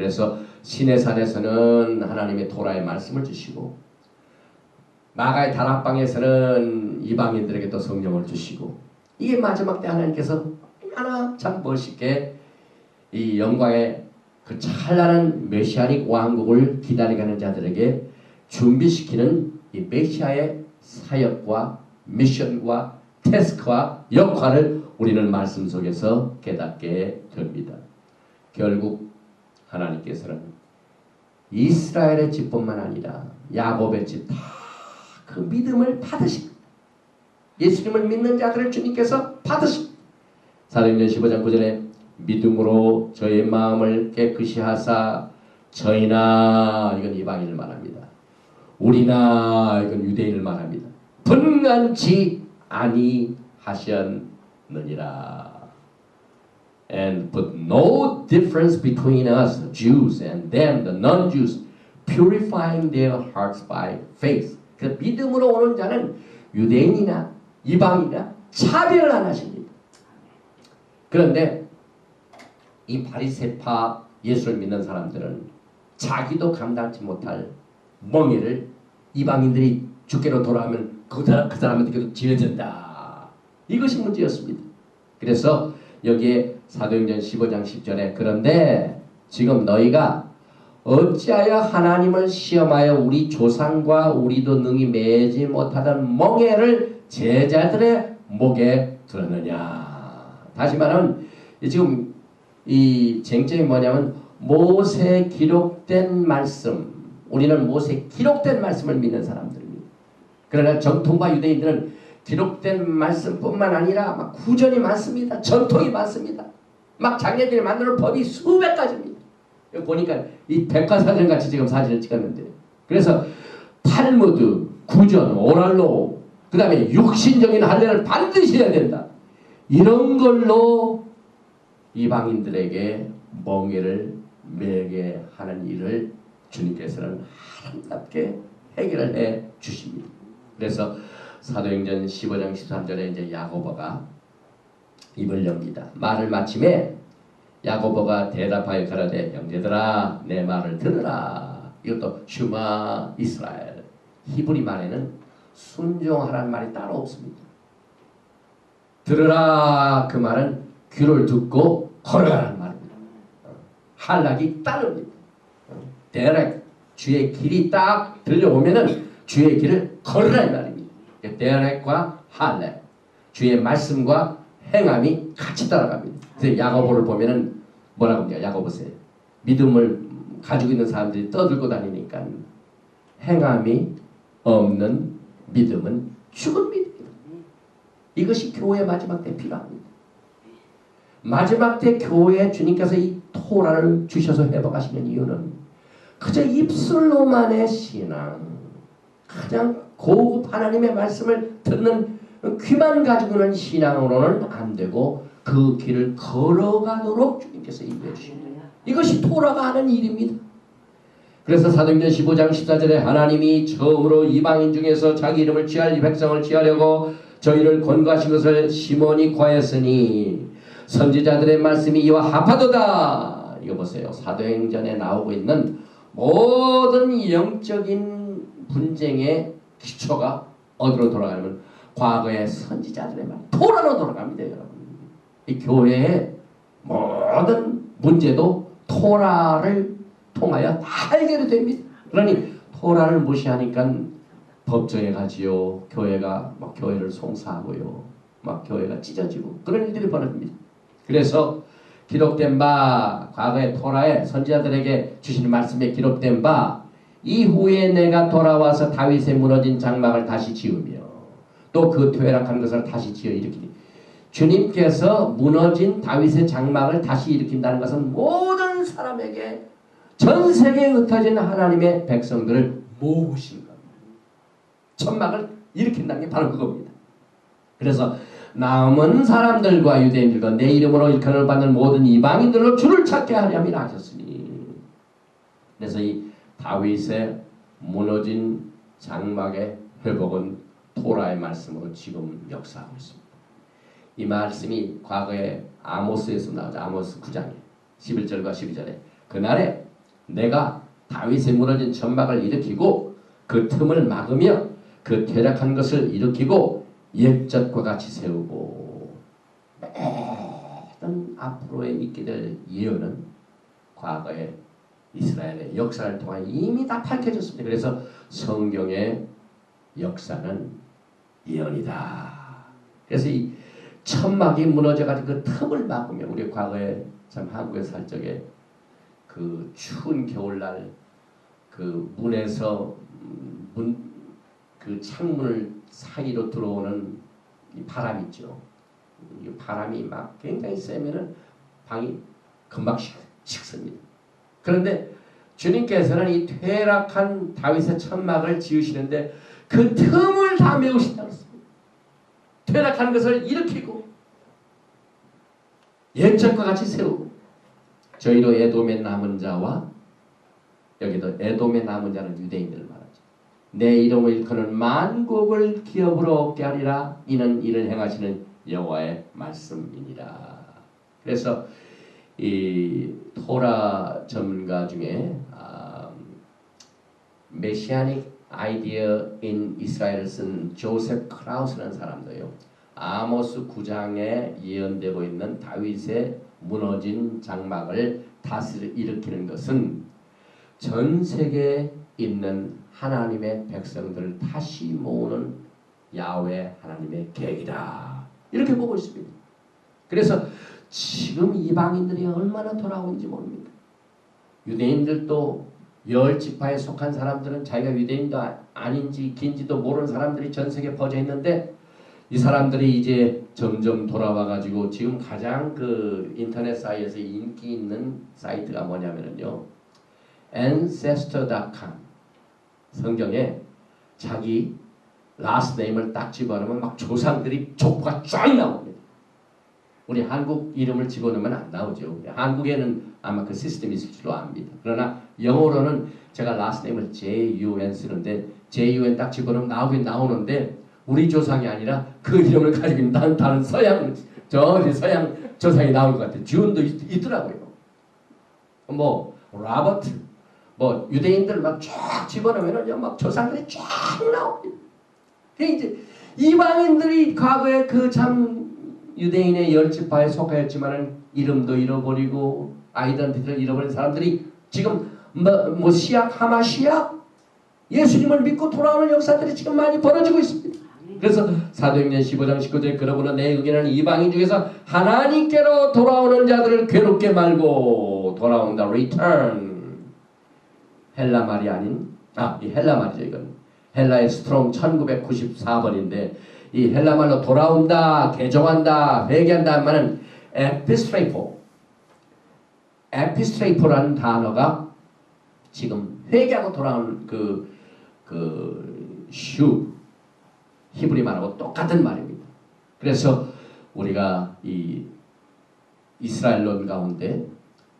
그래서 시내산에서는 하나님의 토라의 말씀을 주시고 마가의 다락방에서는 이방인들에게 또 성령을 주시고 이게 마지막 때 하나님께서 얼마나 참 멋있게 이 영광의 그 찬란한 메시아닉 왕국을 기다려가는 자들에게 준비시키는 이 메시아의 사역과 미션과 태스크와 역할을 우리는 말씀 속에서 깨닫게 됩니다. 결국 하나님께서는 이스라엘의 집뿐만 아니라 야곱의 집 다 그 믿음을 받으십니다. 예수님을 믿는 자들을 주님께서 받으십니다. 사도행전 15장 9절에 믿음으로 저의 마음을 깨끗이 하사 저희나 이건 이방인을 말합니다. 우리나 이건 유대인을 말합니다. 분간치 아니하셨느니라. And put no difference between us, Jews, and them, the non-Jews, purifying their hearts by faith. 그 믿음으로 오는 자는 유대인이나 이방인이나 차별 안 하십니다. 그런데 이 바리새파 예수를 믿는 사람들은 자기도 감당치 못할 멍에를 이방인들이 주께로 돌아오면 그 사람한테도 지어야 된다. 이것이 문제였습니다. 그래서 여기에 사도행전 15장 10절에 그런데 지금 너희가 어찌하여 하나님을 시험하여 우리 조상과 우리도 능히 매지 못하던 멍에를 제자들의 목에 들었느냐. 다시 말하면 지금 이 쟁점이 뭐냐면 모세에 기록된 말씀, 우리는 모세에 기록된 말씀을 믿는 사람들입니다. 그러나 정통파 유대인들은 기록된 말씀뿐만 아니라 막 구전이 많습니다. 전통이 많습니다. 막 자기들이 만드는 법이 수백 가지입니다. 여기 보니까 이 백과사전 같이 지금 사진을 찍었는데, 그래서 탈무드, 구전, 오랄로, 그 다음에 육신적인 할례를 반드시 해야 된다. 이런 걸로 이방인들에게 멍에를 매게 하는 일을 주님께서는 아름답게 해결을 해 주십니다. 그래서 사도행전 15장 13절에 이제 야고보가 입을 엽니다. 말을 마침에 야고보가 대답하여 가라되 형제들아 내 말을 들으라. 이것도 슈마 이스라엘. 히브리 말에는 순종하라는 말이 따로 없습니다. 들으라 그 말은 귀를 듣고 걸어가라는 말입니다. 한락이 따릅니다. 데렉 주의 길이 딱 들려오면은 주의 길을 걸으라는 말입니다. 데렉과 할렉 주의 말씀과 행함이 같이 따라갑니다. 그래서 야고보를 보면은 뭐라고 합니까? 야고보세요. 믿음을 가지고 있는 사람들이 떠들고 다니니까 행함이 없는 믿음은 죽은 믿음입니다. 이것이 교회의 마지막 때 필요합니다. 마지막 때 교회에 주님께서 이 토라를 주셔서 회복하시는 이유는 그저 입술로만의 신앙, 가장 고급 하나님의 말씀을 듣는 귀만 가지고는 신앙으로는 안 되고 그 길을 걸어가도록 주님께서 인도해 주십니다. 이것이 토라가 하는 일입니다. 그래서 사도행전 15장 14절에 하나님이 처음으로 이방인 중에서 자기 이름을 취할 이 백성을 취하려고 저희를 권고하신 것을 시몬이 구하였으니 선지자들의 말씀이 이와 합하도다. 이거 보세요. 사도행전에 나오고 있는 모든 영적인 분쟁의 기초가 어디로 돌아가냐면 과거의 선지자들의 말, 토라로 돌아갑니다. 여러분. 이 교회의 모든 문제도 토라를 통하여 다 해결이 됩니다. 그러니 토라를 무시하니까 법정에 가지요. 교회가 막 교회를 송사하고요. 막 교회가 찢어지고 그런 일들이 벌어집니다. 그래서 기록된 바 과거의 토라에 선지자들에게 주신 말씀에 기록된 바 이후에 내가 돌아와서 다윗의 무너진 장막을 다시 지으며 또 그 퇴락한 것을 다시 지어 일으키니 주님께서 무너진 다윗의 장막을 다시 일으킨다는 것은 모든 사람에게 전 세계에 흩어진 하나님의 백성들을 모으신 겁니다. 천막을 일으킨다는 게 바로 그겁니다. 그래서 남은 사람들과 유대인들과 내 이름으로 일컬음을 받는 모든 이방인들로 주를 찾게 하려면 하셨으니 그래서 이 다윗의 무너진 장막의 회복은 토라의 말씀으로 지금 역사하고 있습니다. 이 말씀이 과거에 아모스에서 나오죠. 아모스 9장에 11절과 12절에 그날에 내가 다윗의 무너진 천막을 일으키고 그 틈을 막으며 그 퇴락한 것을 일으키고 옛적과 같이 세우고. 매번 앞으로에 있게 될 예언은 과거의 이스라엘의 역사를 통해 이미 다 밝혀졌습니다. 그래서 성경의 역사는 예언이다. 그래서 이 천막이 무너져가지고 그 틈을 막으면, 우리 과거에 참 한국에 살 적에 그 추운 겨울날 그 문에서 그 창문을 사이로 들어오는 이 바람 있죠. 이 바람이 막 굉장히 세면은 방이 금방 식습니다. 그런데 주님께서는 이 퇴락한 다윗의 천막을 지으시는데 그 틈을 다 메우신다고 했습니다. 퇴락한 것을 일으키고 옛적과 같이 세우고. 저희도 에돔의 남은 자와, 여기도 에돔의 남은 자는 유대인들을 말하죠. 내 이름을 일컫는 만국을 기업으로 얻게 하리라. 이는 이를 행하시는 여호와의 말씀이니라. 그래서 이 토라 전문가 중에 메시아닉 아이디어 인 이스라엘을 쓴 조셉 크라우스라는 사람도요, 아모스 9장에 예언되고 있는 다윗의 무너진 장막을 다시 일으키는 것은 전 세계에 있는 하나님의 백성들을 다시 모으는 야훼 하나님의 계획이다, 이렇게 보고 있습니다. 그래서 지금 이방인들이 얼마나 돌아오는지 모릅니다. 유대인들도 10지파에 속한 사람들은 자기가 유대인도 아닌지 긴지도 모르는 사람들이 전 세계에 퍼져 있는데, 이 사람들이 이제 점점 돌아와 가지고 지금 가장 그 인터넷 사이트에서 인기 있는 사이트가 뭐냐면요, ancestor.com. 성경에 자기 last name을 딱 집어넣으면 막 조상들이 족보가 쫙 나옵니다. 우리 한국 이름을 집어넣으면 안 나오죠. 한국에는 아마 그 시스템이 있을 줄로 압니다. 그러나 영어로는 제가 last name을 JUN 쓰는데 JUN 딱 집어넣으면 나오긴 나오는데 우리 조상이 아니라 그 이름을 가지고 있는 다른 서양, 저기 서양 조상이 나올 것 같아요. 준도 있더라고요. 뭐 라버트, 뭐 유대인들 막 쫙 집어넣으면요, 막 조상들이 쫙 나옵니다. 이제 이방인들이 과거에 그 참 유대인의 10지파에 속하였지만은 이름도 잃어버리고 아이덴티티를 잃어버린 사람들이 지금 뭐 시약, 하마시약, 예수님을 믿고 돌아오는 역사들이 지금 많이 벌어지고 있습니다. 그래서 사도행전 15장 19절에 그러므로 내 의견은 이방인 중에서 하나님께로 돌아오는 자들을 괴롭게 말고, 돌아온다, return. 헬라 말이 아닌, 이 헬라 말이죠. 이건 헬라의 스트롱 1994번인데 이 헬라 말로 돌아온다, 개종한다, 회개한다 말은 에피스트레이포라는 단어가 지금 회개하고 돌아오는 히브리 말하고 똑같은 말입니다. 그래서 우리가 이 이스라엘론 가운데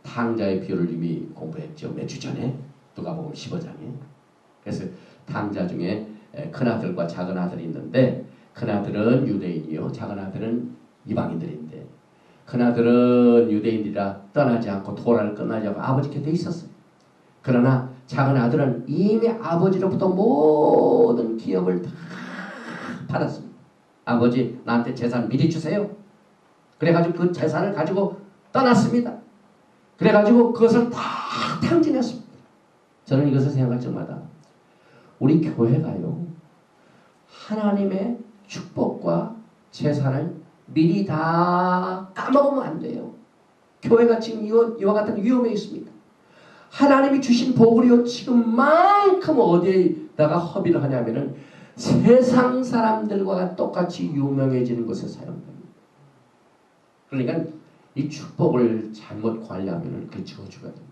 탕자의 비유를 이미 공부했죠. 몇 주 전에 누가복음 15장에. 그래서 탕자 중에 큰아들과 작은아들이 있는데 큰아들은 유대인이요, 작은아들은 이방인들인데 큰아들은 유대인이라 떠나지 않고 토라를 끝나지 않고 아버지 곁에 있었어요. 그러나 작은아들은 이미 아버지로부터 모든 기업을 다 받았습니다. 아버지, 나한테 재산 미리 주세요. 그래가지고 그 재산을 가지고 떠났습니다. 그래가지고 그것을 다 탕진했습니다. 저는 이것을 생각할 적마다 우리 교회가요, 하나님의 축복과 재산을 미리 다 까먹으면 안 돼요. 교회가 지금 이와 같은 위험에 있습니다. 하나님이 주신 복을요, 지금만큼 어디에다가 허비를 하냐면은 세상 사람들과 똑같이 유명해지는 것에 사용됩니다. 그러니까 이 축복을 잘못 관리하면 그 저주가 됩니다.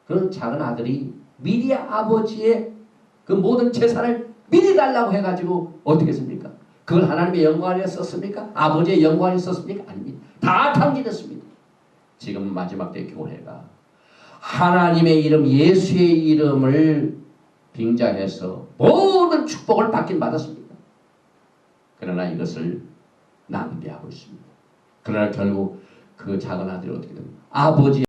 그 작은 아들이 미리 아버지의 그 모든 재산을 미리 달라고 해가지고 어떻게 했습니까? 그걸 하나님의 영광에 썼습니까? 아버지의 영광에 썼습니까? 아닙니다. 다 탕진했습니다. 지금 마지막 때 교회가 하나님의 이름, 예수의 이름을 빙자해서 모든 축복을 받긴 받았습니다. 그러나 이것을 낭비하고 있습니다. 그러나 결국 그 작은 아들이 어떻게 됩니까? 아버지